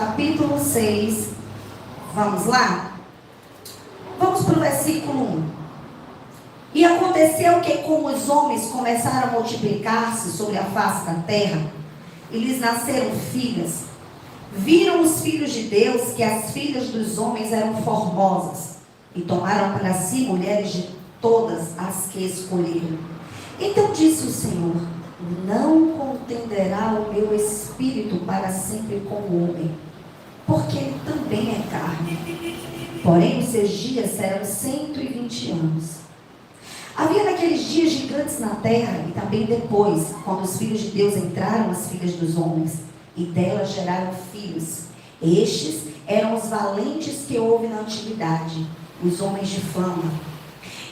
capítulo 6. Vamos lá? Vamos para o versículo 1. E aconteceu que, como os homens começaram a multiplicar-se sobre a face da terra, e lhes nasceram filhas, viram os filhos de Deus que as filhas dos homens eram formosas, e tomaram para si mulheres de todas as que escolheram. Então disse o Senhor: não contenderá o meu espírito para sempre com o homem, porque ele também é carne. Porém os seus dias serão 120 anos. Havia naqueles dias gigantes na terra, e também depois, quando os filhos de Deus entraram as filhas dos homens, e delas geraram filhos. Estes eram os valentes que houve na antiguidade, os homens de fama.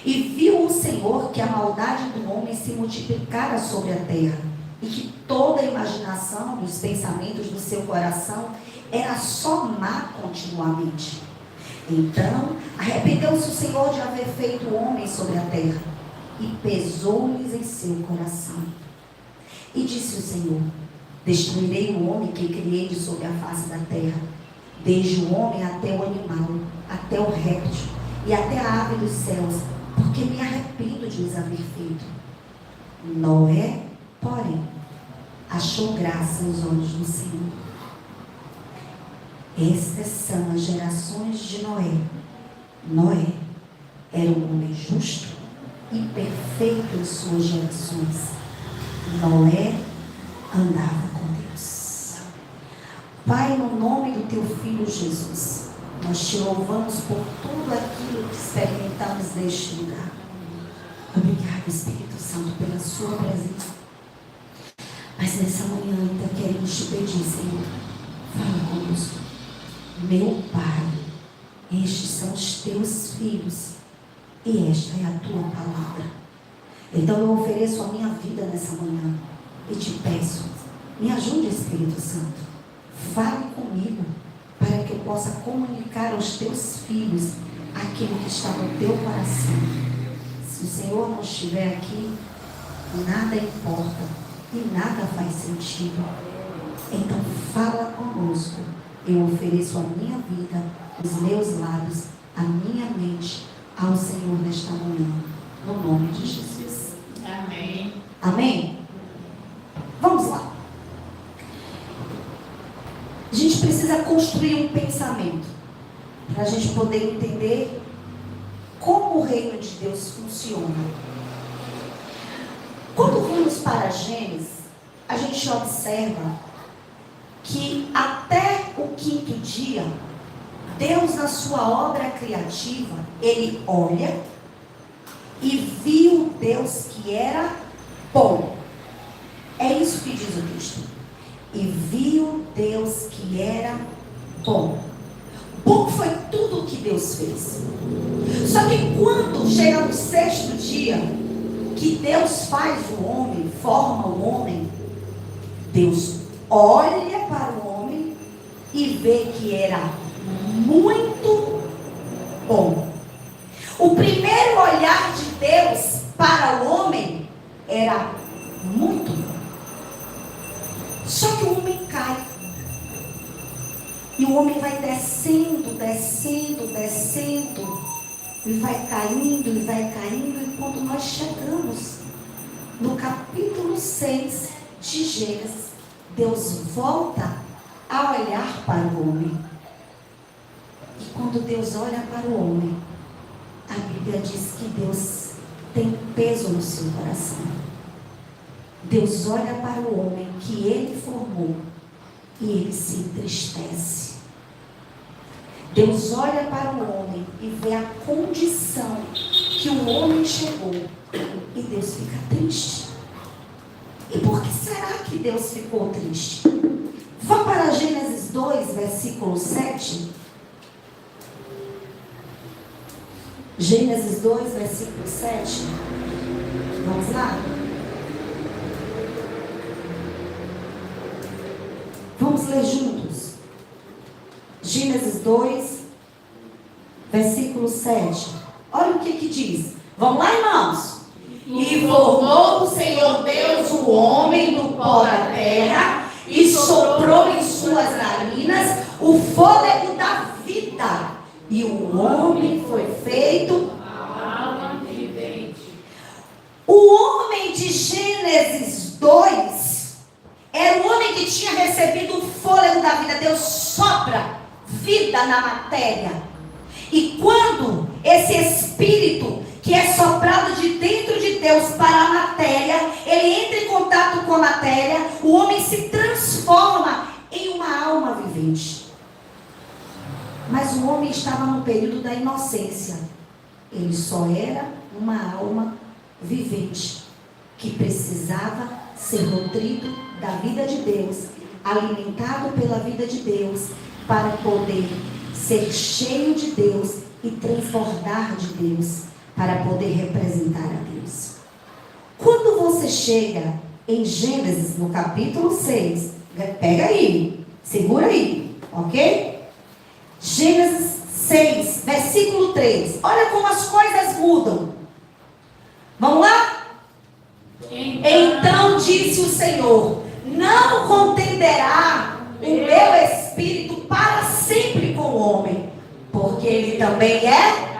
E viu o Senhor que a maldade do homem se multiplicara sobre a terra, e que toda a imaginação dos pensamentos do seu coração era só má continuamente. Então arrependeu-se o Senhor de haver feito o homem sobre a terra, e pesou-lhes em seu coração. E disse o Senhor: destruirei o homem que criei de sobre a face da terra, desde o homem até o animal, até o réptil e até a ave dos céus, porque me arrependo de os haver feito. Noé, porém, achou graça aos olhos do Senhor. Estas são as gerações de Noé. Noé era um homem justo e perfeito em suas gerações. Noé andava com Deus. Pai, no nome do teu Filho Jesus, nós te louvamos por tudo aquilo que experimentamos neste lugar. Obrigado, Espírito Santo, pela sua presença. Mas nessa manhã ainda queremos te pedir, Senhor, fala conosco. Meu Pai, estes são os teus filhos e esta é a tua palavra. Então eu ofereço a minha vida nessa manhã e te peço, me ajude, Espírito Santo. Fale comigo para que eu possa comunicar aos teus filhos aquilo que está no teu coração. Se o Senhor não estiver aqui, nada importa e nada faz sentido. Então fala conosco. Eu ofereço a minha vida, os meus lábios, a minha mente ao Senhor nesta manhã, no nome de Jesus. Amém. Amém? Vamos lá. A gente precisa construir um pensamento para a gente poder entender como o reino de Deus funciona. Quando vamos para Gênesis, a gente observa que até o quinto dia, Deus, na sua obra criativa, Ele olha e viu Deus que era bom. É isso que diz o texto. E viu Deus que era bom. Bom foi tudo o que Deus fez. Só que quando chega no sexto dia, que Deus faz o homem, forma o homem, Deus olha para o homem e vê que era muito bom. O primeiro olhar de Deus para o homem era muito bom. Só que o homem cai. E o homem vai descendo, descendo, descendo. E vai caindo, e vai caindo. E quando nós chegamos no capítulo 6 de Gênesis, Deus volta a olhar para o homem. E quando Deus olha para o homem, a Bíblia diz que Deus tem peso no seu coração. Deus olha para o homem que Ele formou e Ele se entristece. Deus olha para o homem e vê a condição que o homem chegou e Deus fica triste. E por que será que Deus ficou triste? Vá para Gênesis 2, versículo 7. Gênesis 2, versículo 7. Vamos lá? Vamos ler juntos. Gênesis 2, versículo 7. Olha o que diz. Vamos lá, irmãos? E formou o Senhor Deus o homem do pó da terra, e soprou em suas narinas o o fôlego da vida. E o homem foi feito alma vivente. O homem de Gênesis 2 era o homem que tinha recebido o fôlego da vida. Deus sopra vida na matéria. E quando esse espírito que é soprado de dentro de Deus para a matéria, ele entra em contato com a matéria, o homem se transforma em uma alma vivente. Mas o homem estava no período da inocência. Ele só era uma alma vivente, que precisava ser nutrido da vida de Deus, alimentado pela vida de Deus, para poder ser cheio de Deus e transbordar de Deus, para poder representar a Deus. Quando você chega em Gênesis, no capítulo 6, pega aí, segura aí, ok? Gênesis 6, versículo 3. Olha como as coisas mudam. Vamos lá? Então disse o Senhor: não contenderá o meu espírito para sempre com o homem, porque ele também é.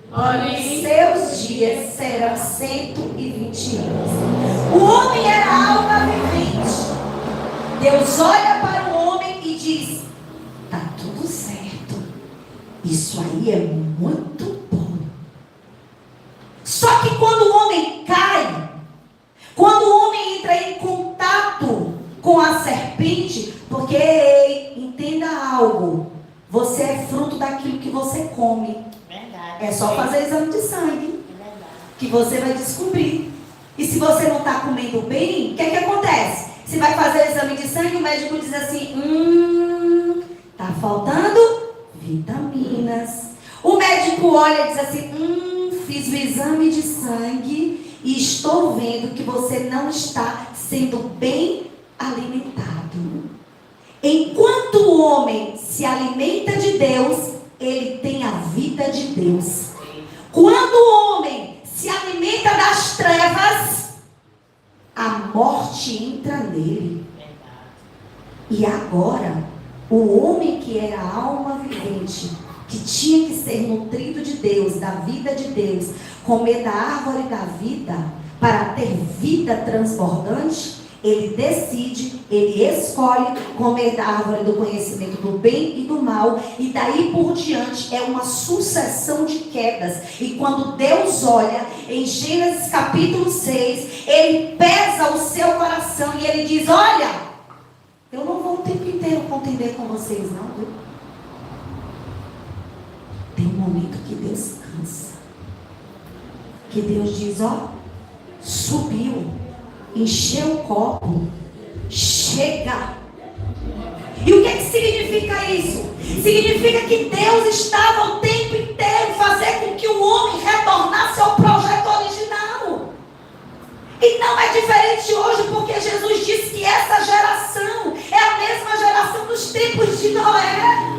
Os seus dias serão 120 anos. O homem era alma vivente. Deus olha para o homem e diz: tá tudo certo. Isso aí é muito bom. Só que quando o homem cai, quando o homem entra em contato com a serpente, porque entenda algo, você é fruto daquilo que você come. É só fazer exame de sangue que você vai descobrir. E se você não está comendo bem, o que acontece? Você vai fazer exame de sangue, o médico diz assim: tá faltando vitaminas. O médico olha e diz assim: fiz o exame de sangue e estou vendo que você não está sendo bem alimentado. Enquanto o homem se alimenta de Deus, ele tem a vida de Deus. Quando o homem se alimenta das trevas, a morte entra nele. E agora, o homem que era alma vivente, que tinha que ser nutrido de Deus, da vida de Deus, comer da árvore da vida, para ter vida transbordante, ele decide, ele escolhe comer da árvore do conhecimento do bem e do mal, e daí por diante é uma sucessão de quedas. E quando Deus olha em Gênesis capítulo 6, ele pesa o seu coração e ele diz: olha, eu não vou o tempo inteiro contender com vocês não, viu? Tem um momento que Deus cansa, que Deus diz: ó, subiu, encheu o copo, chega. E o que significa isso? Significa que Deus estava o tempo inteiro fazer com que o homem retornasse ao projeto original. E não é diferente hoje, porque Jesus disse que essa geração é a mesma geração dos tempos de Noé.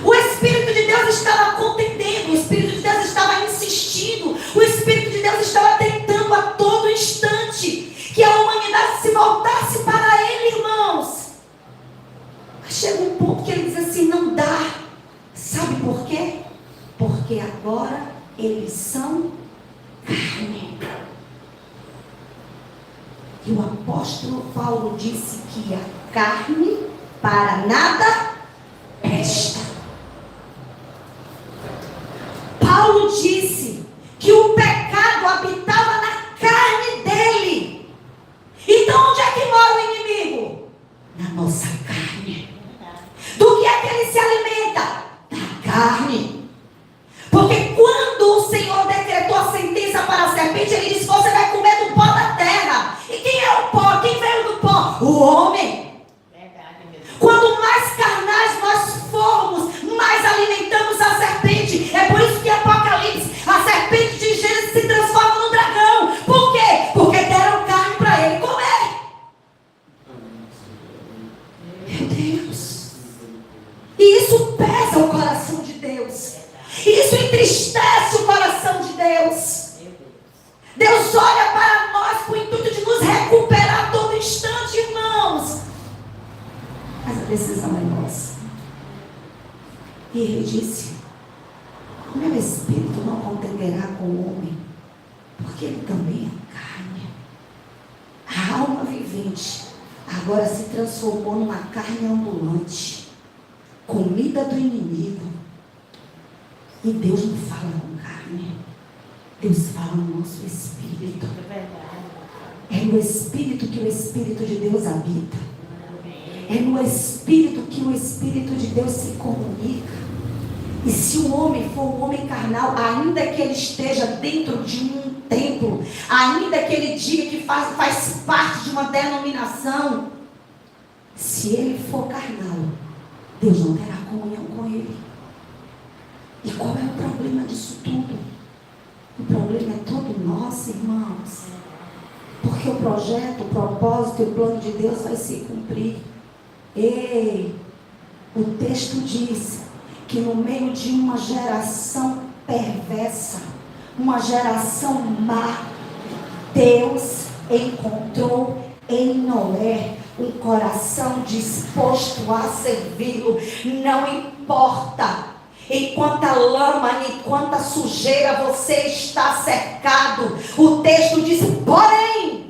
O Espírito de Deus estava contendendo, o Espírito de Deus estava insistindo, o Espírito de Deus estava tentando a todo instante que a humanidade se voltasse para Ele, irmãos. Mas chega um ponto que Ele diz assim: não dá. Sabe por quê? Porque agora eles são carne. E o apóstolo Paulo disse que a carne para nada presta. Paulo disse que o pecado habitava na carne dele. Então onde é que mora o inimigo? Na nossa carne. Do que é que ele se alimenta? Da carne. Porque quando o Senhor decretou a sentença para a serpente, ele disse: você vai comer do pó da terra. E quem é o pó? Quem veio do pó? O homem. Quando mais carnais nós formos, mais alimentamos a serpente. É por isso que em Apocalipse, a serpente de Gênesis se transforma no dragão. Por quê? Porque deram carne para ele comer. Meu Deus. decisão é nossa. E ele disse: o meu espírito não contenderá com o homem, porque ele também é carne. A alma vivente agora se transformou numa carne ambulante, comida do inimigo. E Deus não fala com carne, Deus fala no nosso espírito. É no espírito que o Espírito de Deus habita. É no espírito que o Espírito de Deus se comunica. E se o homem for um homem carnal, ainda que ele esteja dentro de um templo, ainda que ele diga que faz parte de uma denominação, se ele for carnal, Deus não terá comunhão com ele. E qual é o problema disso tudo? O problema é todo nosso, irmãos. Porque o projeto, o propósito e o plano de Deus vai se cumprir. Ei, o texto diz que no meio de uma geração perversa, uma geração má, Deus encontrou em Noé um coração disposto a servi-lo. Não importa em quanta lama, em quanta sujeira você está cercado. O texto diz porém,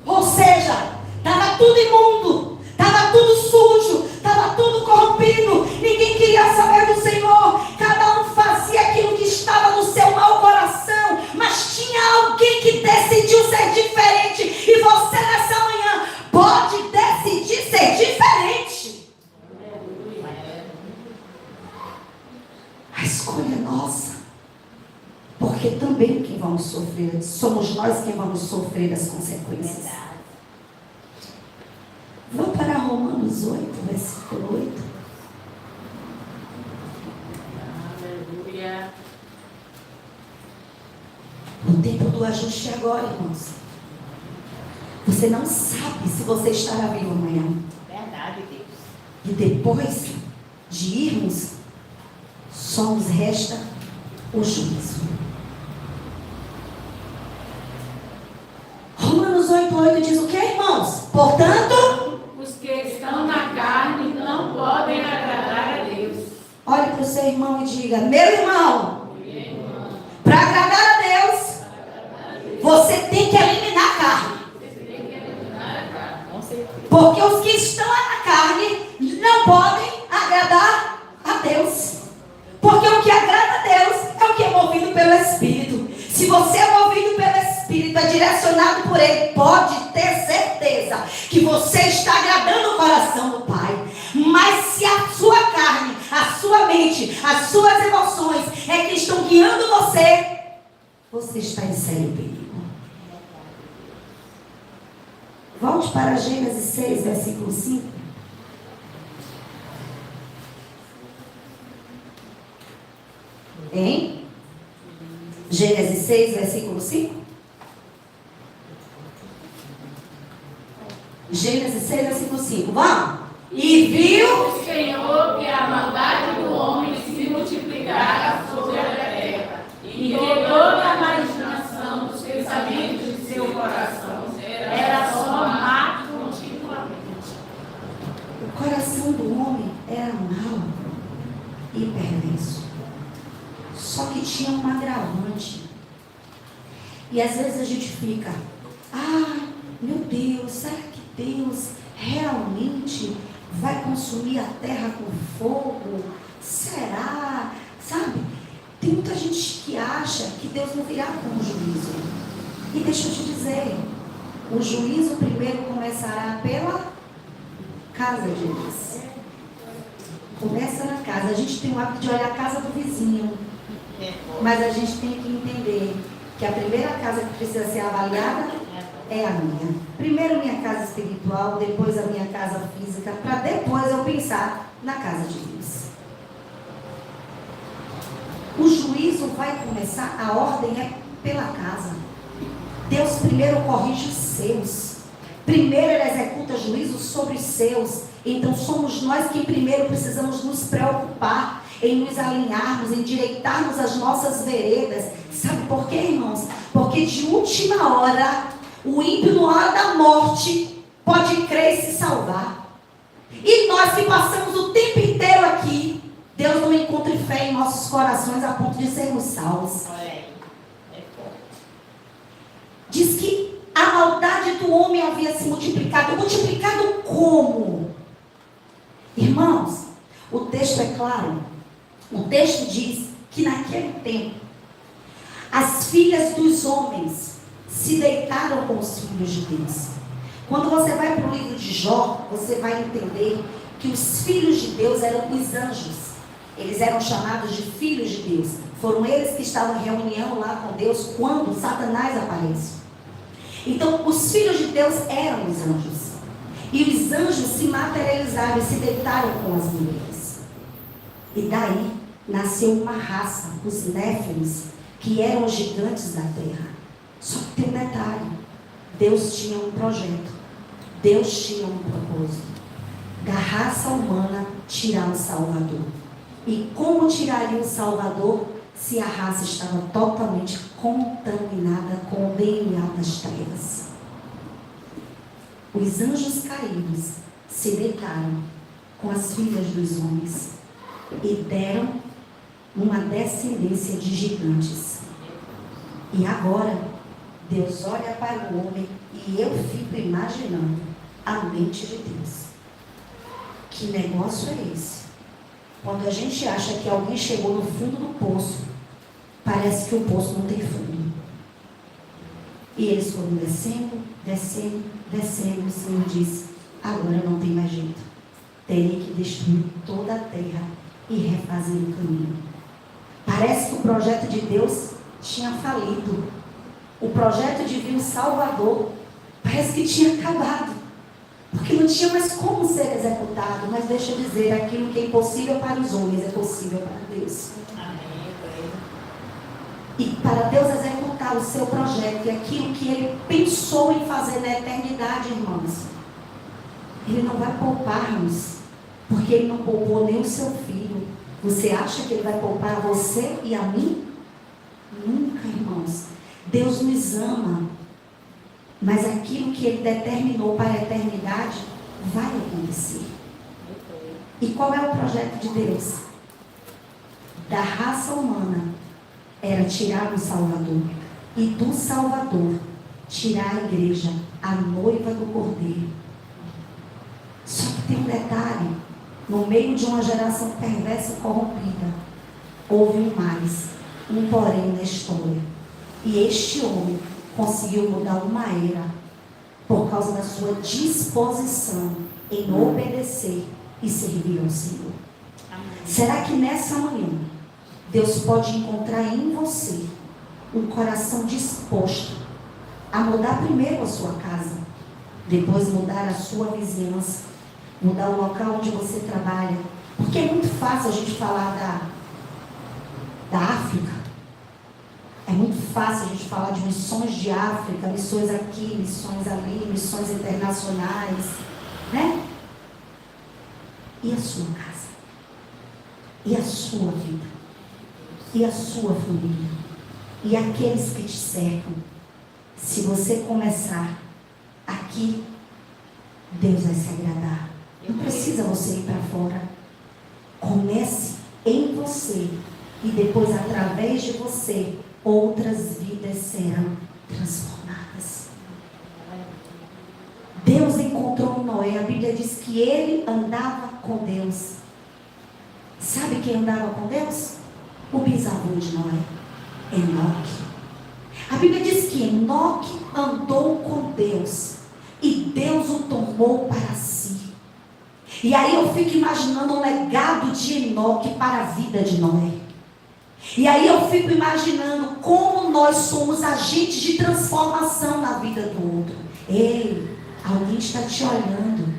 ou seja, estava tudo imundo, estava tudo sujo, estava tudo corrompido, ninguém queria saber do Senhor, cada um fazia aquilo que estava no seu mau coração, mas tinha alguém que decidiu ser diferente, e você nessa manhã pode decidir ser diferente. A escolha é nossa, porque também quem vamos sofrer, somos nós quem vamos sofrer as consequências. Vou para Romanos 8, versículo 8. Aleluia. O tempo do ajuste é agora, irmãos. Você não sabe se você estará vivo amanhã. Verdade, Deus. E depois de irmos, só nos resta o juízo. Romanos 8 diz o que, irmãos? Portanto, os que estão na carne não podem agradar a Deus. olhe para o seu irmão e diga: meu irmão, para agradar a Deus, você tem que eliminar a carne. Porque os que estão na carne não podem agradar a Deus. Porque o que agrada a Deus é o que é movido pelo Espírito. Se você é movido pelo Espírito, é direcionado por Ele, pode ter certeza que você está agradando o coração do Pai. Mas se a sua carne, a sua mente, as suas emoções é que estão guiando você, você está em sério perigo. Volte para Gênesis 6, versículo 5. Hein? Gênesis 6, versículo 5. Gênesis 6, versículo 5. Vamos. E viu O Senhor que a maldade do homem se multiplicara sobre a terra, e que toda a imaginação dos pensamentos de seu coração era só má continuamente. o coração do homem era mau e perverso. Só que tinha um agravante. E às vezes a gente fica: meu Deus, será que Deus realmente vai consumir a terra com fogo? Será? Sabe? Tem muita gente que acha que Deus não virá com o juízo. E deixa eu te dizer, o juízo primeiro começará pela casa de Deus. Começa na casa. A gente tem o hábito de olhar a casa do vizinho. Mas a gente tem que entender que a primeira casa que precisa ser avaliada é a minha. Primeiro minha casa espiritual, depois a minha casa física, para depois eu pensar na casa de Deus. O juízo vai começar, a ordem é pela casa. Deus primeiro corrige os seus. Primeiro Ele executa juízo sobre os seus. Então somos nós que primeiro precisamos nos preocupar em nos alinharmos, em endireitarmos as nossas veredas. Sabe por quê, irmãos? Porque de última hora, o ímpio, na hora da morte, pode crer e se salvar. E nós que passamos o tempo inteiro aqui, Deus não encontra fé em nossos corações a ponto de sermos salvos. Diz que a maldade do homem havia se multiplicado. Multiplicado como? Irmãos, o texto é claro. O texto diz que naquele tempo, as filhas dos homens se deitaram com os filhos de Deus. Quando você vai para o livro de Jó, você vai entender que os filhos de Deus eram os anjos. Eles eram chamados de filhos de Deus. Foram eles que estavam em reunião lá com Deus quando Satanás aparece. Então, os filhos de Deus eram os anjos. E os anjos se materializaram e se deitaram com as mulheres. E daí nasceu uma raça, os Néfilis, que eram os gigantes da terra. Só que tem um detalhe. Deus tinha um projeto. Deus tinha um propósito. Da raça humana tirar o Salvador. E como tiraria o Salvador se a raça estava totalmente contaminada com o DNA das trevas? Os anjos caídos se deitaram com as filhas dos homens e deram uma descendência de gigantes. E agora, Deus olha para o homem e eu fico imaginando a mente de Deus. Que negócio é esse? Quando a gente acha que alguém chegou no fundo do poço, parece que o poço não tem fundo. E eles foram descendo, descendo, descendo. O Senhor disse: agora não tem mais jeito. Terei que destruir toda a terra e refazer o caminho. Parece que o projeto de Deus tinha falido. O projeto de vir o Salvador parece que tinha acabado. Porque não tinha mais como ser executado. Mas deixa eu dizer, aquilo que é impossível para os homens é possível para Deus. E para Deus executar o seu projeto e aquilo que Ele pensou em fazer na eternidade, irmãos, Ele não vai poupar-nos, porque Ele não poupou nem o seu filho. Você acha que Ele vai poupar você e a mim? Nunca, irmãos. Deus nos ama, mas aquilo que Ele determinou para a eternidade vai acontecer. E qual é o projeto de Deus? Da raça humana era tirar o Salvador, e do Salvador tirar a igreja, a noiva do Cordeiro. Só que tem um detalhe: no meio de uma geração perversa e corrompida, houve um mais, um porém na história. E este homem conseguiu mudar uma era por causa da sua disposição em obedecer e servir ao Senhor. Será que nessa manhã Deus pode encontrar em você um coração disposto a mudar primeiro a sua casa, depois mudar a sua vizinhança, mudar o local onde você trabalha? Porque é muito fácil a gente falar da África. É muito fácil a gente falar de missões de África, missões aqui, missões ali, missões internacionais, né? E a sua casa? E a sua vida? E a sua família? E aqueles que te cercam? Se você começar aqui, Deus vai se agradar. Não precisa você ir para fora. Comece em você e depois, através de você, outras vidas serão transformadas. Deus encontrou Noé. A Bíblia diz que ele andava com Deus. Sabe quem andava com Deus? O bisavô de Noé, Enoque. A Bíblia diz que Enoque andou com Deus e Deus o tomou para si. E aí eu fico imaginando o legado de Enoque para a vida de Noé. E aí eu fico imaginando como nós somos agentes de transformação na vida do outro. Ei, alguém está te olhando.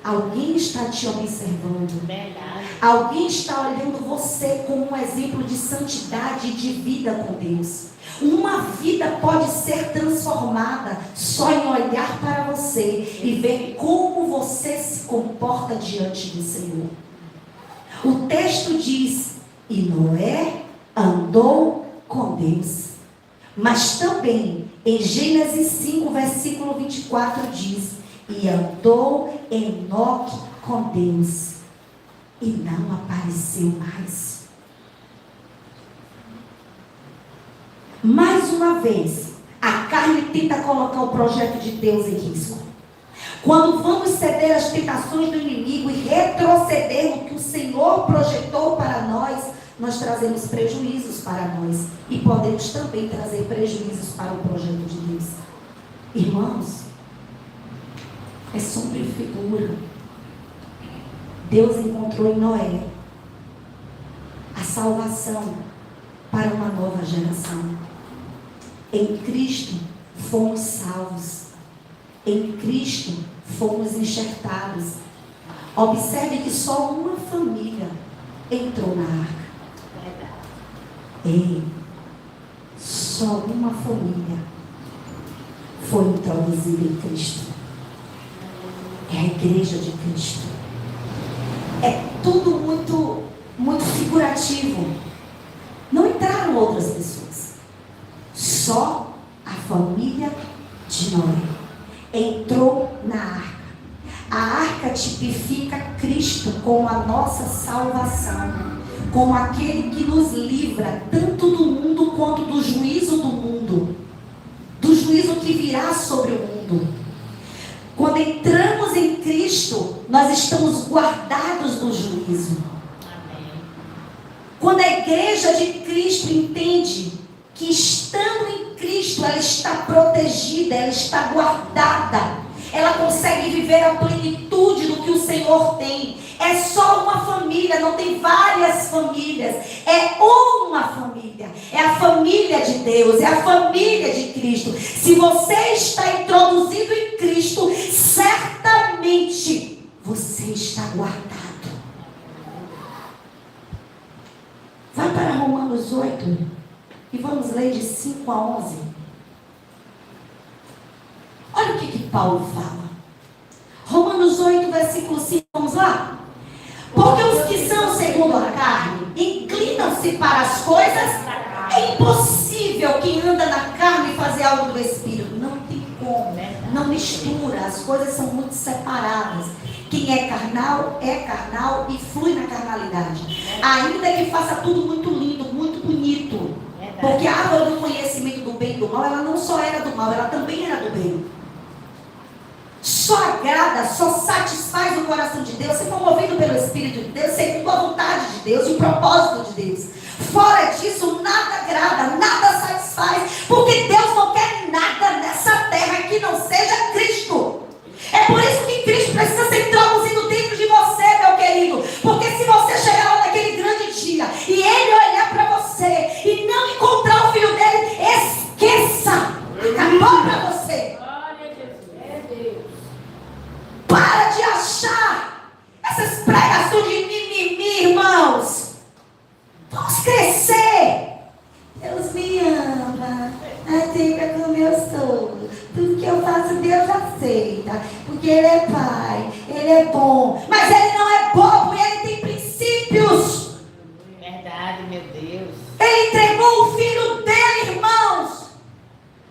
Alguém está te observando. Verdade. Alguém está olhando você como um exemplo de santidade e de vida com Deus. Uma vida pode ser transformada só em olhar para você e ver como você se comporta diante do Senhor. O texto diz: e Noé andou com Deus. Mas também em Gênesis 5, versículo 24 diz: E andou Enoque com Deus, e não apareceu mais. Mais uma vez, a carne tenta colocar o projeto de Deus em risco. Quando vamos ceder às tentações do inimigo e retroceder no que o Senhor projetou para nós, nós trazemos prejuízos para nós. E podemos também trazer prejuízos para o projeto de Deus. Irmãos, é sombra e figura. Deus encontrou em Noé a salvação para uma nova geração. Em Cristo fomos salvos. Em Cristo fomos enxertados. Observe que só uma família entrou na arca. Ei, só uma família foi introduzida em Cristo. É a igreja de Cristo. É tudo muito figurativo. Não entraram outras pessoas. Só a família de Noé entrou na arca. A arca tipifica Cristo como a nossa salvação, como aquele que nos livra tanto do mundo quanto do juízo do mundo, do juízo que virá sobre o mundo. Quando entramos em Cristo, nós estamos guardados do juízo. Quando a igreja de Cristo entende que estando em Cristo, ela está protegida, ela está guardada, ela consegue viver a plenitude do que o Senhor tem. É só uma família, não tem várias famílias, é uma família, é a família de Deus, é a família de Cristo. Se você está introduzido em Cristo, certamente você está guardado. Vai para Romanos 8 e vamos ler de 5 a 11. Olha o que Paulo fala. Romanos 8, versículo 5, vamos lá? Porque os que são segundo a carne inclinam-se para as coisas. É impossível quem anda na carne fazer algo do Espírito. Não tem como, não mistura, as coisas são muito separadas. Quem é carnal e flui na carnalidade. Ainda que faça tudo muito lindo, muito bonito. Porque a árvore do conhecimento do bem e do mal, ela não só era do mal, ela também era do bem. Só agrada, só satisfaz o coração de Deus se for movido pelo Espírito de Deus, segundo a vontade de Deus e o propósito de Deus. Fora disso, nada agrada, nada satisfaz, porque Deus não quer nada nessa terra que não seja Cristo. É por isso que Cristo precisa ser introduzido dentro de você, meu querido. Porque se você chegar lá naquele grande dia e Ele olhar para você e não encontrar o filho dele, esqueça. Acabou para você. Para de achar essas pregações de mimimi, irmãos. Vamos crescer. Deus me ama. Aceita como eu sou. Tudo que eu faço, Deus aceita. Porque Ele é Pai, Ele é bom. Mas Ele não é bobo, Ele tem princípios. Verdade, meu Deus. Ele entregou o filho dele, irmãos.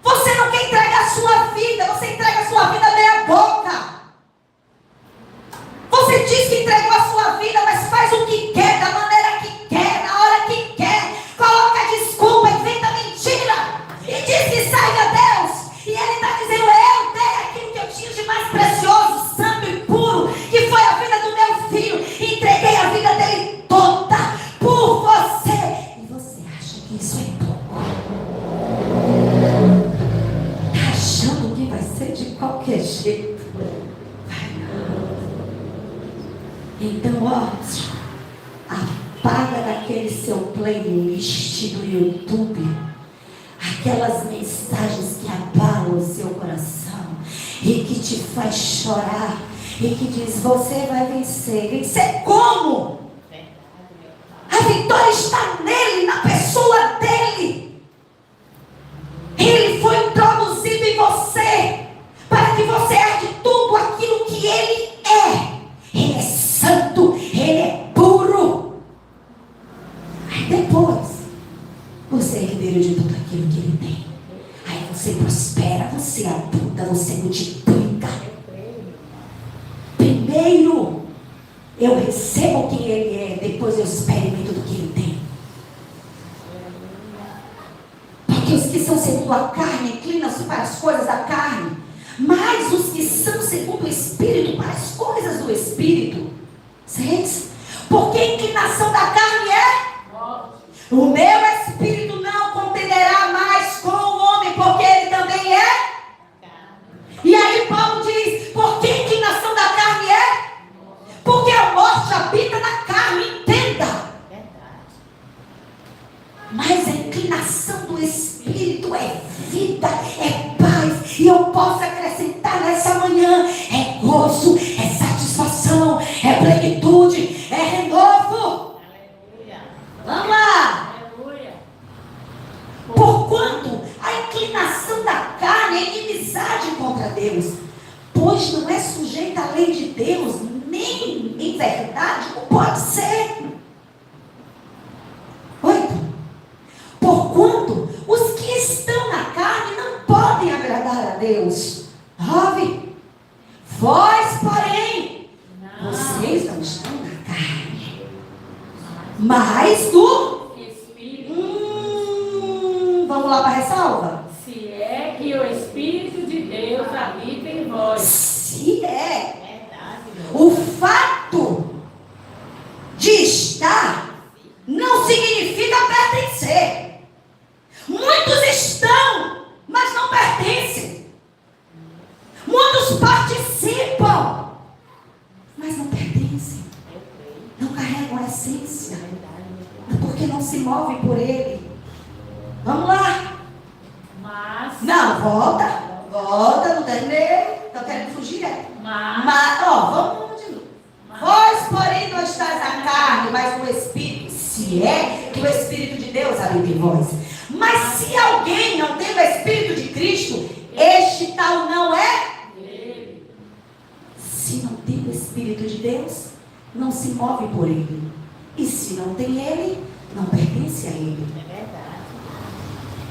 Você não quer entregar a sua vida, você entrega a sua vida meia boca. Você diz que entregou a sua vida, mas faz o que quer, da maneira que quer, na hora que quer. Coloca desculpa, inventa mentira. E diz que serve a Deus. E Ele está dizendo, eu dei aquilo que eu tinha de mais precioso, santo e puro, que foi a vida do meu filho. Entreguei a vida dele toda por você. E você acha que isso é pouco? Está achando que vai ser de qualquer jeito? Então, ó, apaga daquele seu playlist do YouTube aquelas mensagens que abalam o seu coração e que te faz chorar e que diz, você vai vencer. Vencer como? A vitória está nele, na pessoa dele. Ele foi introduzido em você para que você herde tudo aquilo que ele é. Ele é santo, Ele é puro. Aí depois, você é herdeiro de tudo aquilo que Ele tem. Aí você prospera, você abunda, você multiplica. eu recebo quem Ele é, depois eu experimento do que Ele tem. Porque os que são segundo a carne inclinam-se para as coisas da carne, mas os que são segundo o Espírito para as coisas do Espírito. Gente, porque a inclinação da carne é: o meu espírito não contenderá mais com o homem, porque ele também é. E aí Paulo diz: por que a inclinação da carne é? Porque a morte habita na carne, entenda. Mas a inclinação do Espírito é vida, é paz. E eu posso acrescentar nessa manhã: é gozo, é satisfação, é plenitude, é renovo. Vamos lá. Porquanto a inclinação da carne é inimizade contra Deus, pois não é sujeita à lei de Deus, nem em verdade não pode ser. 8. Porquanto os que estão na carne não podem agradar a Deus. 9. Vós, porém, vocês não estão na carne, mas do vamos lá para a ressalva? Se é que o Espírito de Deus habita em vós. Se é. O fato de estar não significa pertencer. Muitos estão, mas não pertencem. Muitos participam, mas não pertencem. Não carregam a essência, porque não se movem por ele. Vamos lá. Mas. Não, volta, não terminei. Estou querendo fugir, é? Mas, vamos de novo. Vós, porém, não estáis na carne, mas no Espírito. Se é que o Espírito de Deus habita em vós. Mas se alguém não tem o Espírito de Cristo, este tal não é dele. Se não tem o Espírito de Deus, não se move por ele. E se não tem ele, não pertence a ele. É verdade.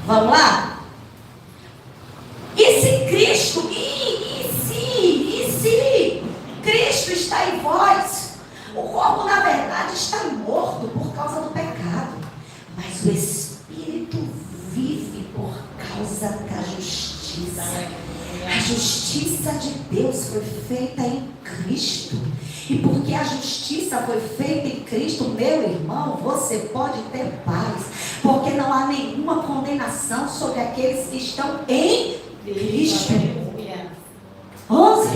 Vamos lá? E se Cristo, e se Cristo está em vós, o corpo na verdade está morto por causa do pecado, mas o Espírito vive por causa da justiça. A justiça de Deus foi feita em Cristo. E porque a justiça foi feita em Cristo, meu irmão, você pode ter paz. Porque não há nenhuma condenação sobre aqueles que estão em Cristo. 11.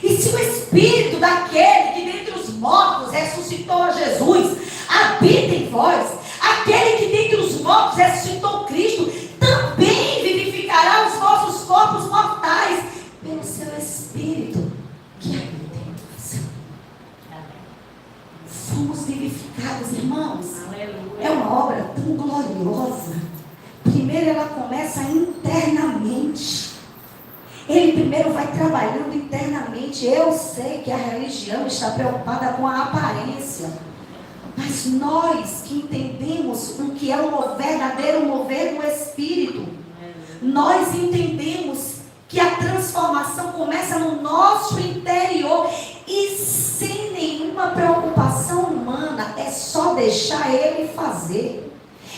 E se o Espírito daquele que dentre os mortos ressuscitou a Jesus habita em vós, aquele que dentre os mortos ressuscitou Cristo também vivificará os vossos corpos mortais pelo seu Espírito que habita em nós. Fomos vivificados, irmãos. É uma obra tão gloriosa. Primeiro ela começa internamente. Ele primeiro vai trabalhando internamente. Eu sei que a religião está preocupada com a aparência. Mas nós que entendemos o que é o verdadeiro mover do Espírito, nós entendemos que a transformação começa no nosso interior e sem nenhuma preocupação humana. É só deixar Ele fazer.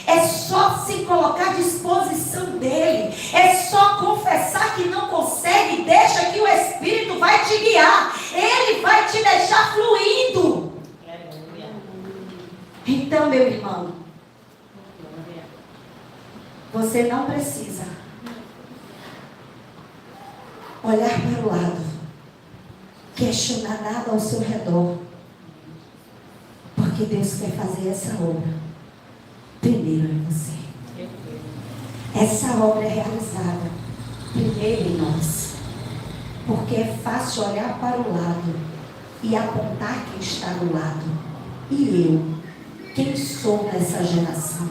É só se colocar à disposição dele. É só confessar que não consegue. Deixa que o Espírito vai te guiar. Ele vai te deixar fluindo. Então, meu irmão, você não precisa olhar para o lado, questionar nada ao seu redor, porque Deus quer fazer essa obra primeiro em você. Essa obra é realizada primeiro em nós, porque é fácil olhar para o lado e apontar quem está do lado. E eu, quem sou nessa geração?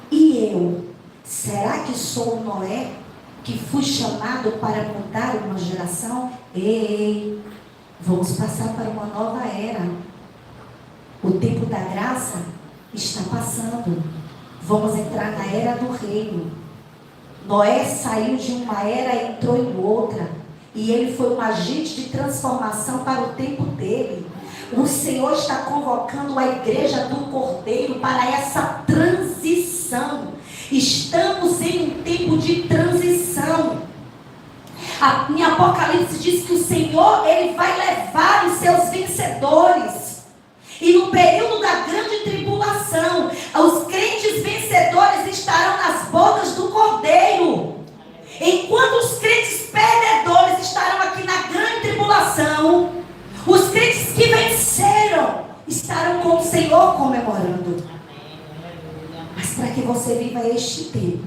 E eu, será que sou Noé, que fui chamado para mudar uma geração? Ei, vamos passar para uma nova era. O tempo da graça está passando. Vamos entrar na era do reino. Noé saiu de uma era e entrou em outra. E ele foi um agente de transformação para o tempo dele. O Senhor está convocando a igreja do Cordeiro para essa transição. Estamos em um tempo de transição. Em Apocalipse diz que o Senhor, Ele vai levar os seus vencedores. E no período da grande tribulação, os crentes vencedores estarão nas bodas do Cordeiro. Enquanto os crentes perdedores estarão aqui na grande tribulação, os crentes que venceram estarão com o Senhor comemorando. Mas para que você viva este tempo,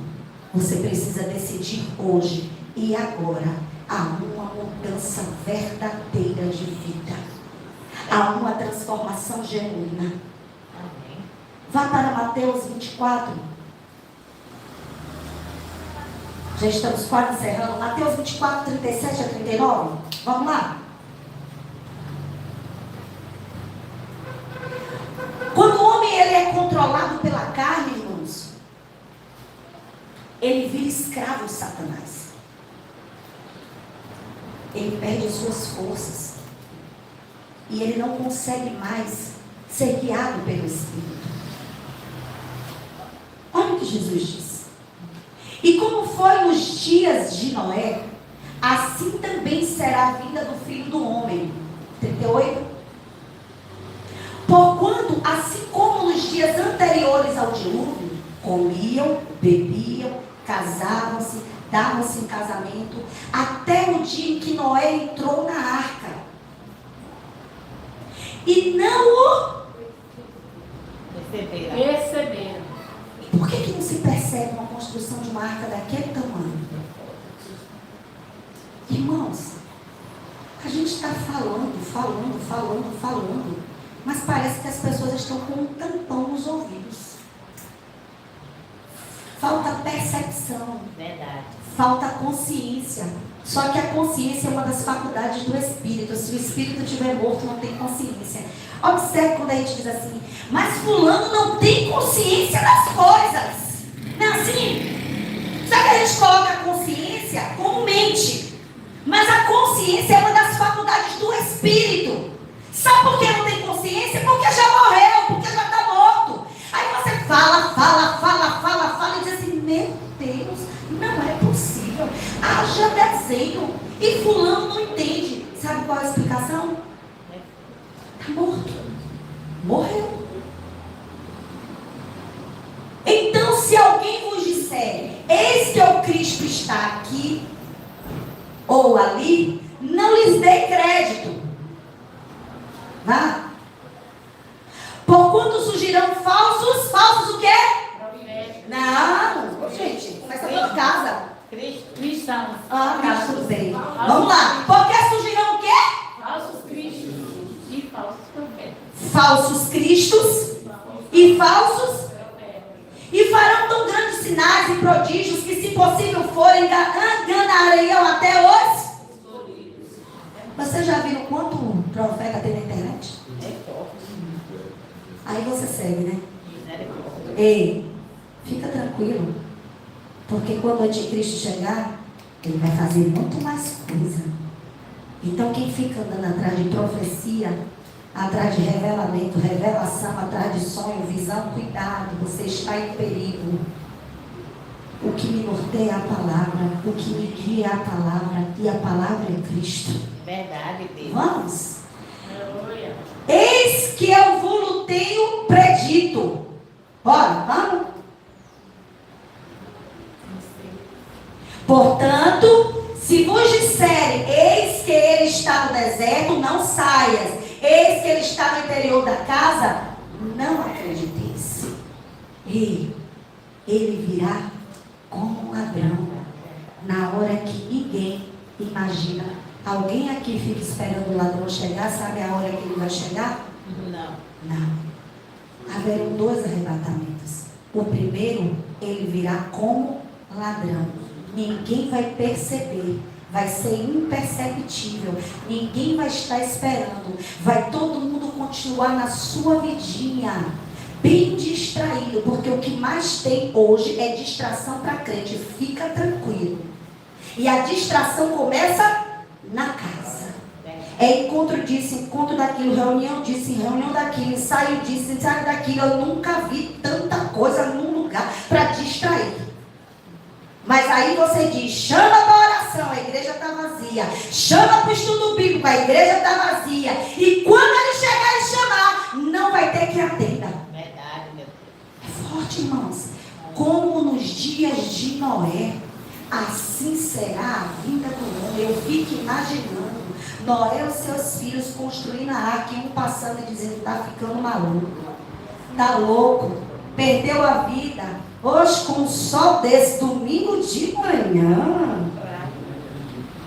você precisa decidir hoje e agora. Há uma mudança verdadeira de vida. Há uma transformação genuína. Vá para Mateus 24. Já estamos quase encerrando. Mateus 24, 37 a 39. Vamos lá. Quando o homem ele é controlado pela carne, irmãos, ele vira escravo de Satanás. Ele perde as suas forças. E ele não consegue mais ser guiado pelo Espírito. Olha o que Jesus disse. E como foi nos dias de Noé, assim também será a vinda do Filho do Homem. 38. Porquanto, assim como nos dias anteriores ao dilúvio, comiam, bebiam, casavam-se, davam-se em casamento, até o dia em que Noé entrou na arca. E não o receberam. Por que não se percebe uma construção de uma arca daquele tamanho? Irmãos, a gente está falando, mas parece que as pessoas estão com um tampão nos ouvidos. Falta percepção. Verdade. Falta consciência. Só que a consciência é uma das faculdades do Espírito. Se o Espírito estiver morto, não tem consciência. Observe quando a gente diz assim, mas fulano não tem consciência das coisas. Não é assim? Só que a gente coloca a consciência como mente. Mas a consciência é uma das faculdades do Espírito. Sabe por que não tem consciência? Porque já morreu, porque já está morto. Aí você fala e diz assim, meu Deus, não é possível. Haja desenho. E fulano não entende. Sabe qual é a explicação? Está morto. Morreu. Então, se alguém vos disser, eis que o Cristo está aqui ou ali, não lhes dê crédito. Vá. Porquanto surgirão falsos o quê? Não, gente, começa por casa. Cristãos. Tá tudo bem. Vamos lá. Porque surgirão o quê? Falsos cristos e falsos profetas. Falsos cristos e falsos. E farão tão grandes sinais e prodígios que, se possível forem, enganariam até os. Você já viu quanto profeta tem na internet? Aí você segue, né? Ei, fica tranquilo. Porque quando o anticristo chegar, ele vai fazer muito mais coisa. Então quem fica andando atrás de profecia, atrás de revelamento, revelação, atrás de sonho, visão, cuidado, você está em perigo. O que me norteia é a palavra, o que me guia é a palavra, e a palavra é Cristo. Verdade, Deus. Vamos? Eis que eu vos tenho predito. Bora, vamos? Portanto, se vos disserem, eis que ele está no deserto, não saias. Eis que ele está no interior da casa, não acrediteis. Ele virá como um ladrão, na hora que ninguém imagina. Alguém aqui fica esperando o ladrão chegar, sabe a hora que ele vai chegar? Não. Haverão 2 arrebatamentos. O primeiro, ele virá como ladrão. Ninguém vai perceber. Vai ser imperceptível. Ninguém vai estar esperando. Vai todo mundo continuar na sua vidinha, bem distraído, porque o que mais tem hoje é distração para crente. Fica tranquilo. E a distração começa na casa. É encontro disso, encontro daquilo, reunião disso, reunião daquilo, ensaio disso, ensaio daquilo. Eu nunca vi tanta coisa num lugar para distrair. Mas aí você diz, chama para oração, a igreja está vazia. Chama para o estudo bíblico, a igreja está vazia. E quando ele chegar e chamar, não vai ter quem atenda. Verdade, meu Deus. É forte, irmãos. Como nos dias de Noé, assim será a vinda do homem. Eu fico imaginando Noé e os seus filhos construindo a arca, e um passando e dizendo, está ficando maluco, está louco, perdeu a vida. Hoje, com um sol desse, domingo de manhã.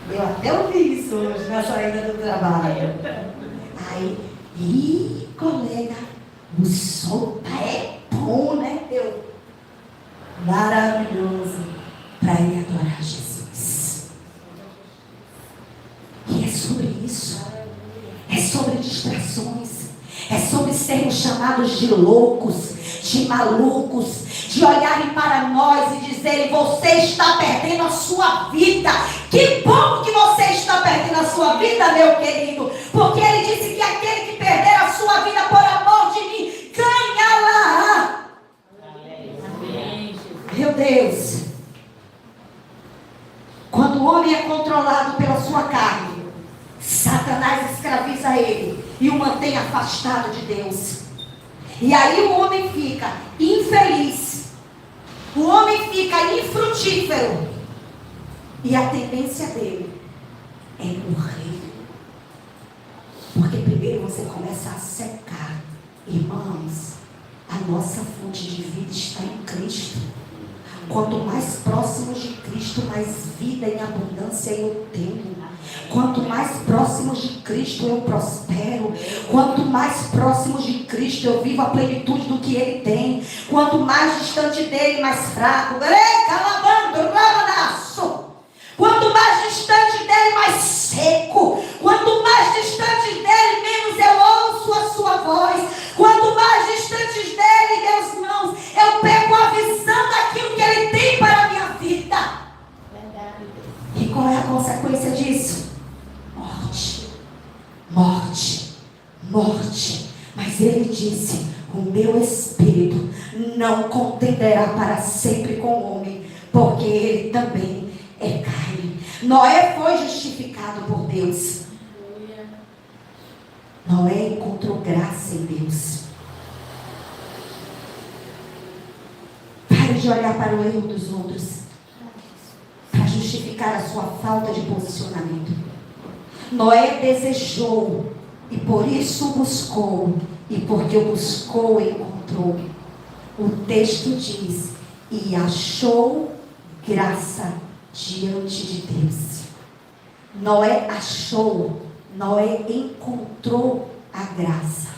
Eu até ouvi isso hoje na saída do trabalho. Aí, colega, o sol é bom, né? Maravilhoso para ir adorar Jesus. E é sobre isso. É sobre distrações. É sobre sermos chamados de loucos, de malucos, de olharem para nós e dizerem, você está perdendo a sua vida. Que bom que você está perdendo a sua vida, meu querido. Porque ele disse que aquele que perder a sua vida por amor de mim, ganha-la. Meu Deus. Quando o homem é controlado pela sua carne, Satanás escraviza ele e o mantém afastado de Deus. E aí o homem fica infeliz. O homem fica infrutífero. E a tendência dele é morrer. Porque primeiro você começa a secar. Irmãos, a nossa fonte de vida está em Cristo. Quanto mais próximos de Cristo, mais vida em abundância eu tenho. Quanto mais próximos de Cristo eu prospero. Quanto mais próximos de Cristo eu vivo a plenitude do que Ele tem. Quanto mais distante dele, mais fraco. Quanto mais distante dele, mais seco. Quanto mais distante dele, menos eu ouço a sua voz. Quanto mais distante dele, meus irmãos, eu pego a visão daquilo que ele tem para a minha vida. Verdade. E qual é a consequência disso? Morte. Morte. Morte. Mas ele disse, o meu espírito não contenderá para sempre com o homem, porque ele também é carne. Noé foi justificado por Deus. Noé encontrou graça em Deus. Pare de olhar para o erro dos outros para justificar a sua falta de posicionamento. Noé desejou e por isso buscou, e porque o buscou, encontrou. O texto diz, e achou graça diante de Deus. Noé achou, Noé encontrou a graça.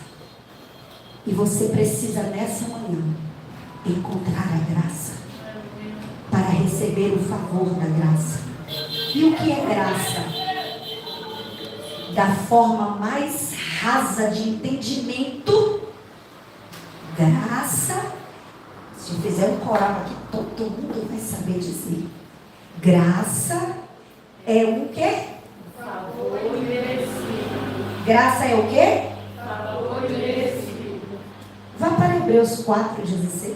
E você precisa nessa manhã encontrar a graça para receber o favor da graça. E o que é graça? Da forma mais rasa de entendimento, graça, se eu fizer um coral aqui, todo mundo vai saber dizer. Graça é o quê? Favor imerecido. Graça é o quê? Favor imerecido. Vá para Hebreus 4,16.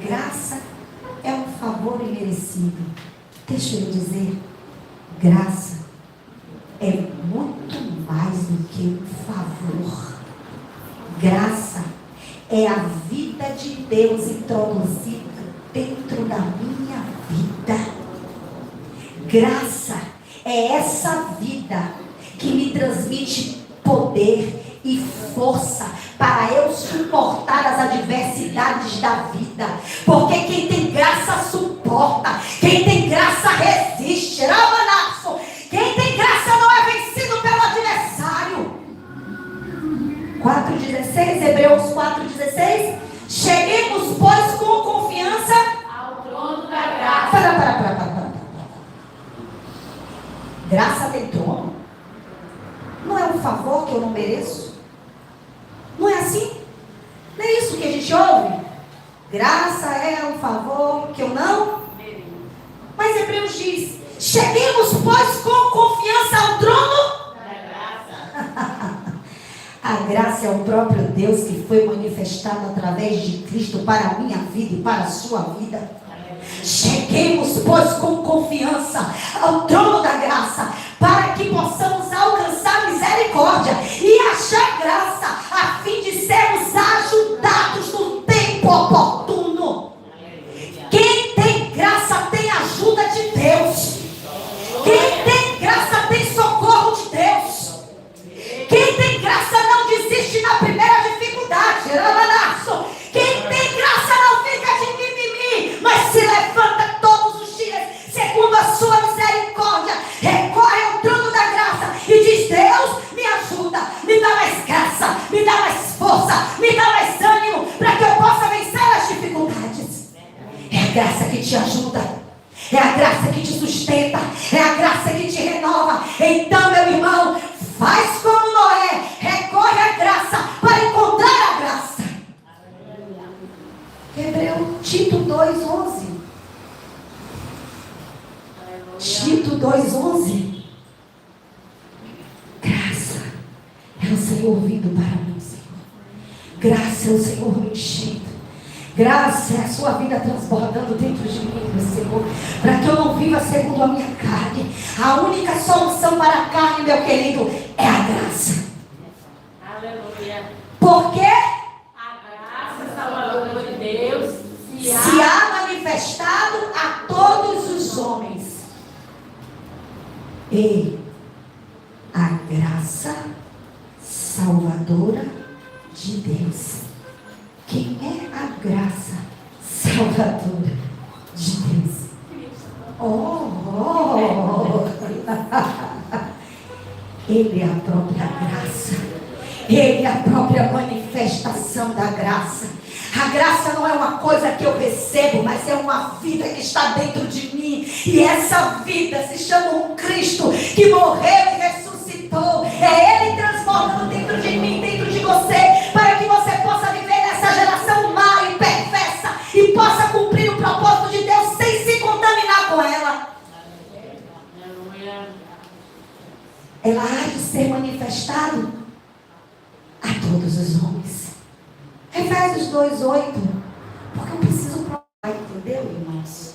Graça é um favor imerecido. Deixa eu dizer, graça é muito mais do que um favor. Graça é a vida de Deus introduzida dentro da minha vida. Graça é essa vida que me transmite poder e força para eu suportar as adversidades da vida. Porque quem tem graça suporta. Quem tem graça resiste. Quem tem graça não é vencido pelo adversário. 4,16, Hebreus 4,16. Cheguemos, pois, com confiança Ao trono da graça. Para. Graça tem trono? Não é um favor que eu não mereço? Não é assim? Não é isso que a gente ouve? Graça é um favor que eu não mereço. Mas Hebreus diz, cheguemos, pois, com confiança ao trono A graça é o próprio Deus que foi manifestado através de Cristo para a minha vida e para a sua vida. Cheguemos, pois, com confiança ao trono da graça, para que possamos alcançar misericórdia e achar graça, a fim de sermos ajudados no tempo oportuno. Quem tem graça tem ajuda de Deus. Quem tem graça tem socorro de Deus. Quem tem graça não desiste na primeira dificuldade. Quem tem graça não fica de mimimi, mas se levanta todos os dias, segundo a sua misericórdia, recorre ao trono da graça e diz: Deus, me ajuda, me dá mais graça, me dá mais força, me dá mais ânimo, para que eu possa vencer as dificuldades. É a graça que te ajuda, é a graça que te sustenta, é a graça que te renova. Então, meu irmão, faz como Noé, recorre à graça para encontrar a graça. Tito 2:11. Tito 2:11. Graça é o Senhor vindo para mim, Senhor. Graça é o Senhor me enchendo. Graça é a sua vida transbordando dentro de mim, meu Senhor, para que eu não viva segundo a minha carne. A única solução para a carne, meu querido, é a graça. Aleluia. Porque A graça salvadora de Deus se há manifestado a todos os homens. E a graça salvadora de Deus. Quem é a graça salvadora de Deus? Ele é a própria graça. Ele é a própria manifestação da graça. A graça não é uma coisa que eu recebo, mas é uma vida que está dentro de mim. E essa vida se chama um Cristo que morreu e ressuscitou. É Ele transformando dentro de mim, dentro de você, para que você possa viver nessa geração má e perversa e possa cumprir o propósito de Deus sem se contaminar com ela. Ela há de ser manifestado a todos os homens. Efésios 2:8. Porque eu preciso provar, entendeu, irmãos?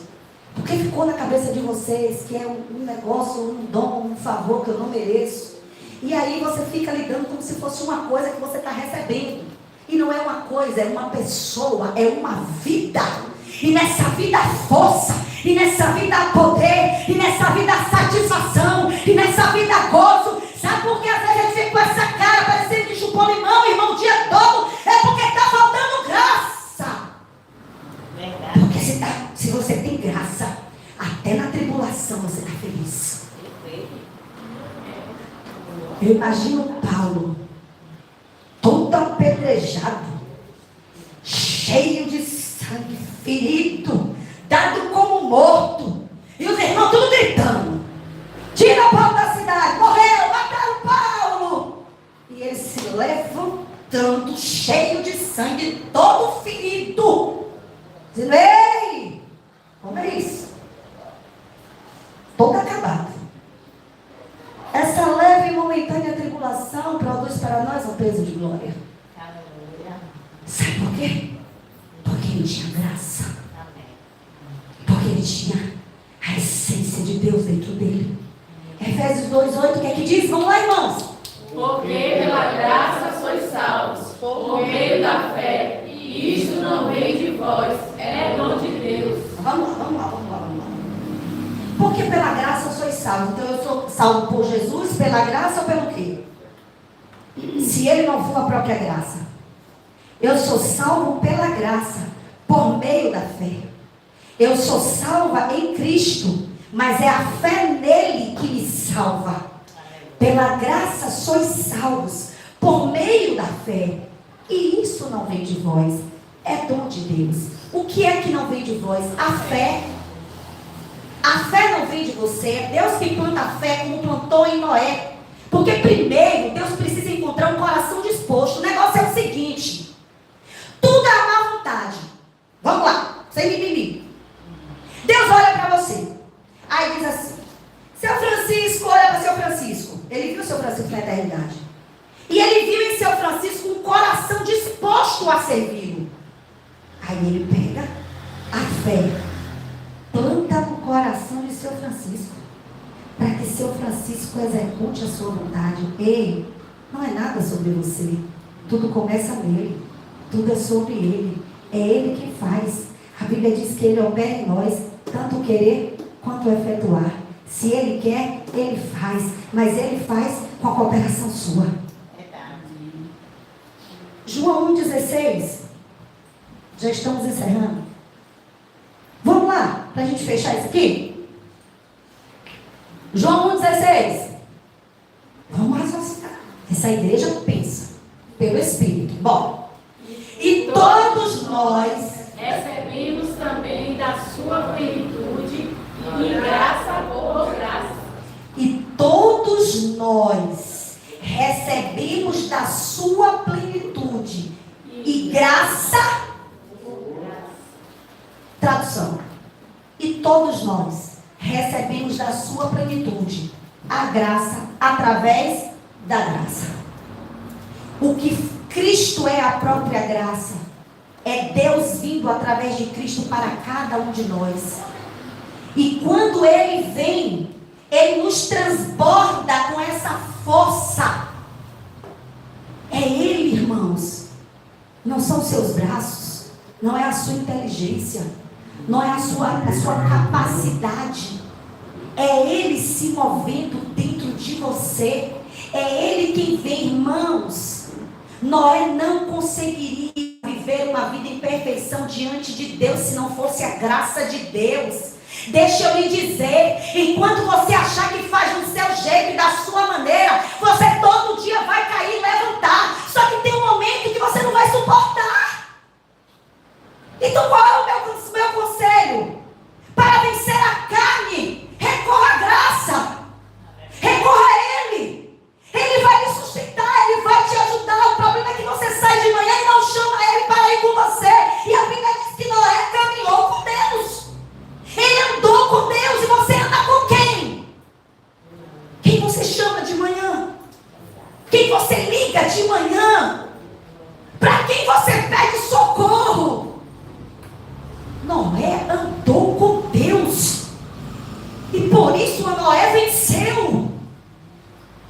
Porque ficou na cabeça de vocês que é um negócio, um dom, um favor que eu não mereço. E aí você fica lidando como se fosse uma coisa que você está recebendo. E não é uma coisa, é uma pessoa, é uma vida. E nessa vida há força, e nessa vida há poder, e nessa vida há satisfação, e nessa vida há gozo. Sabe por que às vezes a gente fica com essa cara parecendo que chupou limão, irmão, o dia todo? É porque está faltando graça. Verdade. Porque se você tem graça, até na tribulação você está feliz. Eu imagino Paulo, todo apedrejado, cheio de sangue, ferido, dado como morto, e os irmãos tudo gritando: tira Paulo da cidade, morreu, mataram Paulo. E ele se levantando, cheio de sangue, todo ferido, dizendo: ei, como é isso? Todo acabado. Essa leve e momentânea tribulação produz para nós um peso de glória. Sabe por quê? Porque ele tinha graça. Porque ele tinha a essência de Deus dentro dele. Efésios 2:8, o que é que diz? Vamos lá, irmãos. Porque pela graça sois salvos, por meio da fé, e isto não vem de vós, é dom de Deus. Vamos lá. Porque pela graça sois salvos. Então eu sou salvo por Jesus, pela graça ou pelo quê? Se ele não for a própria graça. Eu sou salvo pela graça, por meio da fé. Eu sou salva em Cristo, mas é a fé nele que me salva. Pela graça sois salvos, por meio da fé. E isso não vem de vós, é dom de Deus. O que é que não vem de vós? A fé. A fé não vem de você, é Deus que planta a fé como plantou em Noé. Porque primeiro, Deus precisa encontrar um coração disposto. O negócio é o seguinte: tudo é a má vontade. Vamos lá, sem mimimi. Deus olha para você, aí diz assim: seu Francisco, olha para seu Francisco. Ele viu seu Francisco na eternidade. E ele viu em seu Francisco Francisco um coração disposto a servi-lo. Aí ele pega a fé, planta no coração de seu Francisco, para que seu Francisco execute a sua vontade. Ei, não é nada sobre você, tudo começa nele, tudo é sobre ele, é ele que faz. A Bíblia diz que ele opera em nós, tanto querer quanto efetuar. Se ele quer, ele faz, mas ele faz com a cooperação sua. João 1,16. Já estamos encerrando. Vamos lá, para a gente fechar isso aqui. João 1,16. Vamos raciocinar. Essa igreja pensa pelo Espírito. Bom, e todos nós recebemos também da sua plenitude, e graça por graça. E todos nós recebemos da sua plenitude e graça por graça. Tradução. E todos nós recebemos da sua plenitude a graça através da graça. O que Cristo é a própria graça. É Deus vindo através de Cristo para cada um de nós. E quando Ele vem, Ele nos transborda com essa força. É Ele, irmãos. Não são os seus braços. Não é a sua inteligência. Não é a sua capacidade. É Ele se movendo dentro de você. É Ele quem vem, irmãos. Noé não conseguiria viver uma vida em perfeição diante de Deus se não fosse a graça de Deus. Deixa eu lhe dizer, enquanto você achar que faz do seu jeito e da sua maneira, você todo dia vai cair e levantar. Só que tem um momento que você não vai suportar. Então qual é o meu conselho? Para vencer a carne, recorra à graça. Recorra a Ele. Ele vai lhe sustentar, Ele vai te ajudar. O problema é que você sai de manhã e não chama Ele para ir com você. E a Bíblia diz que Noé caminhou com Deus. Ele andou com Deus. E você anda com quem? Quem você chama de manhã? Quem você liga de manhã? Para quem você pede socorro? Noé andou com Deus. E por isso Noé venceu.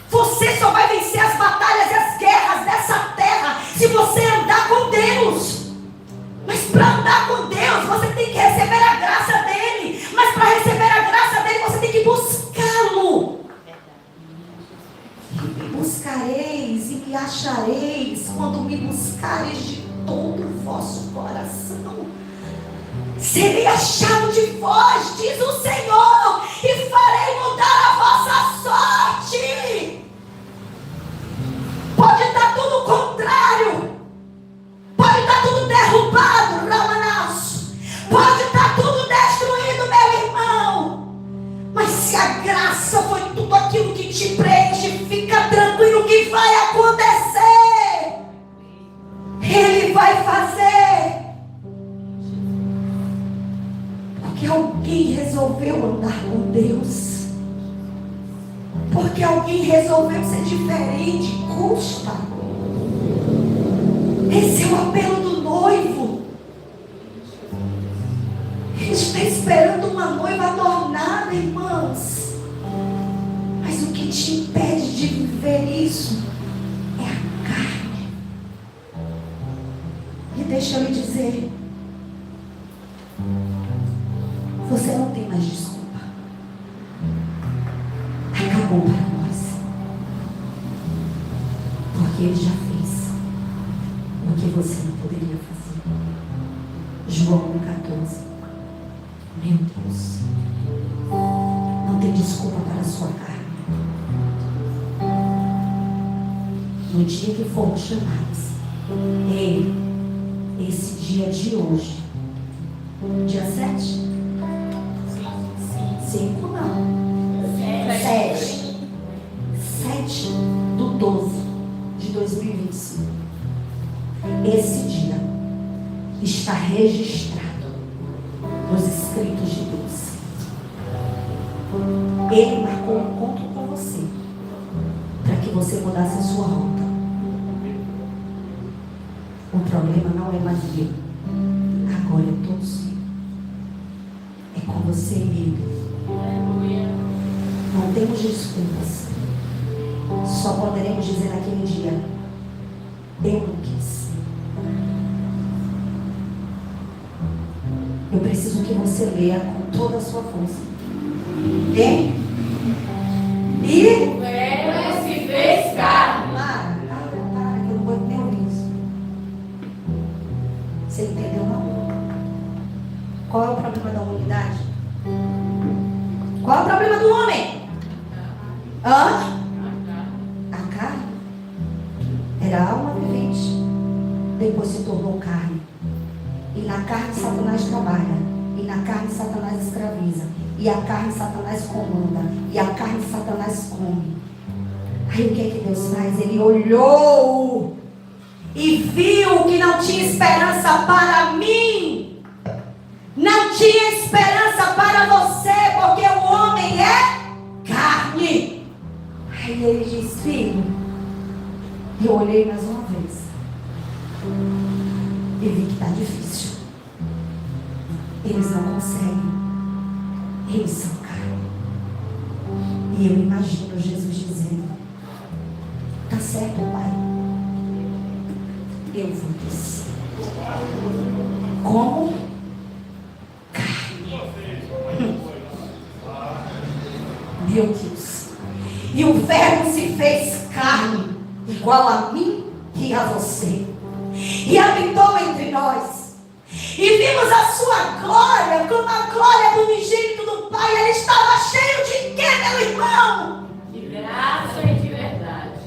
Você só vai vencer as batalhas e as guerras dessa terra se você andar com Deus. Mas para andar com Deus, você tem que receber a graça dEle. Mas para receber a graça dEle, você tem que buscá-lo. E me buscareis e me achareis quando me buscareis de todo o vosso coração. Serei achado de vós, diz o Senhor, e farei mudar a vossa sorte. Pode estar tudo contrário. Pode estar tudo derrubado, Ramanas. Pode estar tudo destruído, meu irmão. Mas se a graça foi tudo aquilo que te preenche, fica tranquilo que vai acontecer. Ele vai fazer. Porque alguém resolveu andar com Deus. Porque alguém resolveu ser diferente. Custa. Esse é o apelo do noivo. Ele está esperando uma noiva adornada, irmãos. Mas o que te impede de viver isso é a carne. E deixa eu lhe dizer, você não tem mais desculpa. Acabou para nós. Porque Ele já fez o que você não poderia fazer. João 1,14. Meu Deus. Não tem desculpa para a sua carne. No dia que formos chamados, esse dia de hoje, dia 7? 5 não. 7/12/2025. Esse dia está registrado nos escritos de Deus. Ele marcou um encontro com você para que você mudasse a sua rota. problema não é mais meu. Agora é todo seu. É com você e ele. Não temos desculpas. Só poderemos dizer naquele dia: eu não quis. Eu preciso que você leia com toda a sua força. E O Verbo se fez carne. Para, que eu não vou nem ouvir isso. Você entendeu, não? Qual é o problema da humanidade? Qual é o problema do homem? Hã? A carne era a alma vivente, depois se tornou carne. E na carne Satanás trabalha, e na carne Satanás escraviza, e a carne Satanás comanda, e a carne Satanás come. Aí o que é que Deus faz? Ele olhou e viu que não tinha esperança para mim, não tinha esperança para você, porque o homem é carne. Aí ele diz: filho, eu olhei mais uma vez e vi que está difícil. Eles não conseguem. Eles são carne. E eu imagino Jesus dizendo: tá certo, Pai, eu vou descer. Como carne. Meu Deus. E o Verbo se fez carne, igual a mim e a você, e habitou entre nós. E vimos a sua glória, como a glória do unigênito do Pai. Ele estava cheio de quê, meu irmão? De graça e de verdade.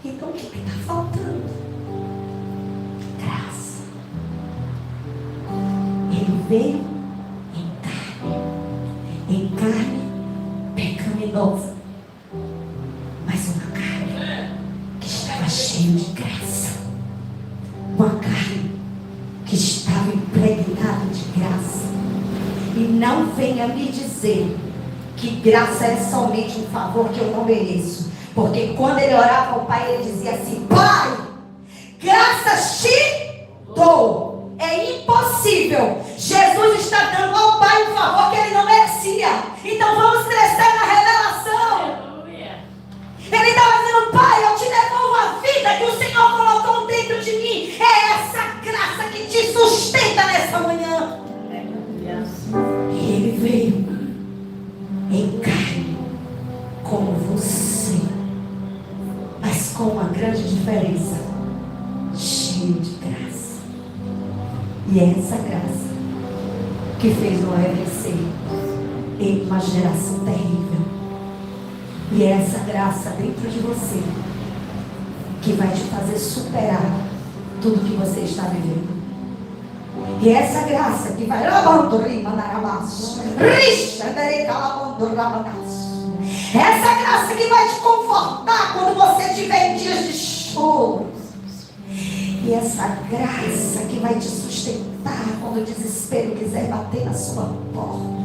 Então o que está faltando? Graça. Ele veio em carne pecaminosa, mas uma carne que estava cheia de graça. Uma carne que estava impregnada de graça. E não venha me dizer que graça é somente um favor que eu não mereço. Porque quando ele orava ao Pai, ele dizia assim: Pai, graças te dou. É impossível. Jesus está dando ao Pai um favor que ele não merecia. Então vamos crescer na revelação. Ele estava dizendo: Pai, eu te devolvo a vida que o Senhor colocou dentro de mim. É essa graça que te sustenta nessa manhã. E ele veio em carne como você, mas com uma grande diferença: cheio de graça. E é essa graça que fez Noé vencer em uma geração terrível. E é essa graça dentro de você que vai te fazer superar tudo que você está vivendo. E é essa graça que vai... Essa graça que vai te confortar quando você tiver dias de choro. E essa graça que vai te sustentar quando o desespero quiser bater na sua porta.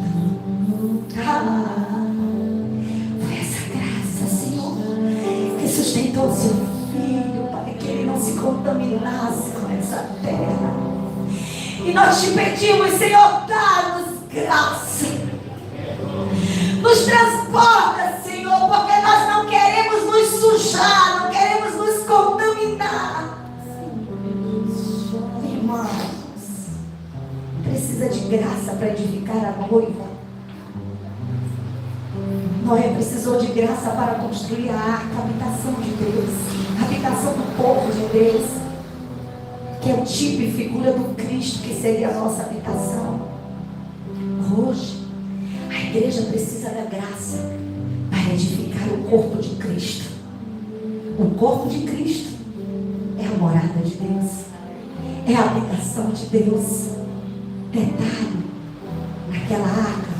Foi essa graça, Senhor, que sustentou seu filho para que ele não se contaminasse com essa terra. E nós te pedimos, Senhor, dá-nos graça. Nos transporta, Senhor, porque nós não queremos nos sujar, não queremos nos contaminar. Irmãos, precisa de graça para edificar a noiva. Noé precisou de graça para construir a arca, a habitação de Deus, a habitação do povo de Deus, que é o tipo e figura do Cristo, que seria a nossa habitação. Hoje, a igreja precisa da graça para edificar o corpo de Cristo. O corpo de Cristo é a morada de Deus, é a habitação de Deus. Detalhe, naquela arca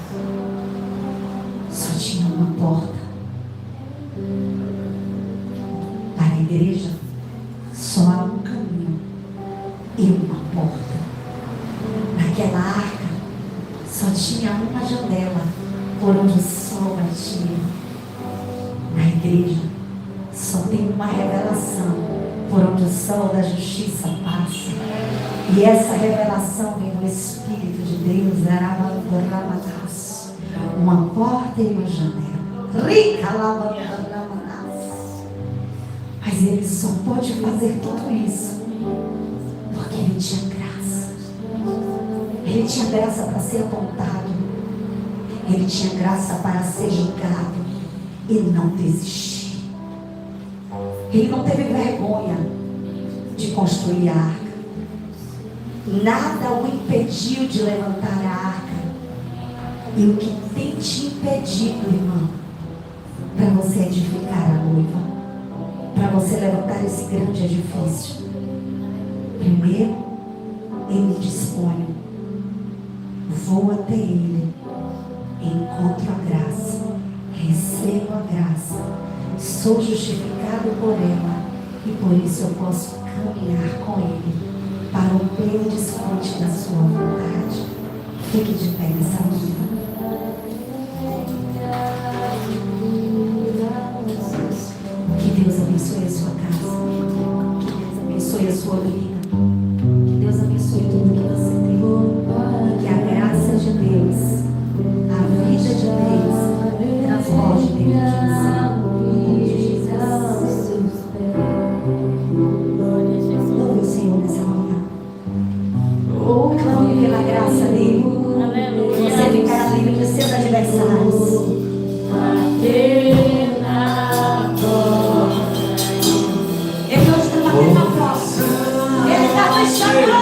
só tinha uma porta. Para a igreja só há um caminho e uma porta. Naquela arca só tinha uma janela por onde o sol batia. Na igreja só tem uma revelação por onde o sol da justiça passa. E essa revelação vem do Espírito de Deus. Uma porta e uma janela. Rica Mas ele só pode fazer tudo isso porque ele tinha graça. Ele tinha graça para ser apontado. Ele tinha graça para ser julgado e não desistir. Ele não teve vergonha de construir a arca. Nada o impediu de levantar a arca. E o que tem te impedido, irmão, para você edificar a noiva, para você levantar esse grande edifício? Primeiro, ele dispõe. Vou até ele, encontro a graça, recebo a graça, sou justificado por ela e por isso eu posso caminhar com ele para o pleno desfrute da sua vontade. Fique de pé nessa vida. Que Deus abençoe a sua casa. Que Deus abençoe a sua vida. Que Deus abençoe tudo que você tem. E que a graça de Deus, a vida de Deus, transborde dentro de você. Louve o Senhor nessa manhã. Clame pela graça dele. Você ficará livre dos seus adversários. Ele não está batendo a porta. Ele está nos chamando.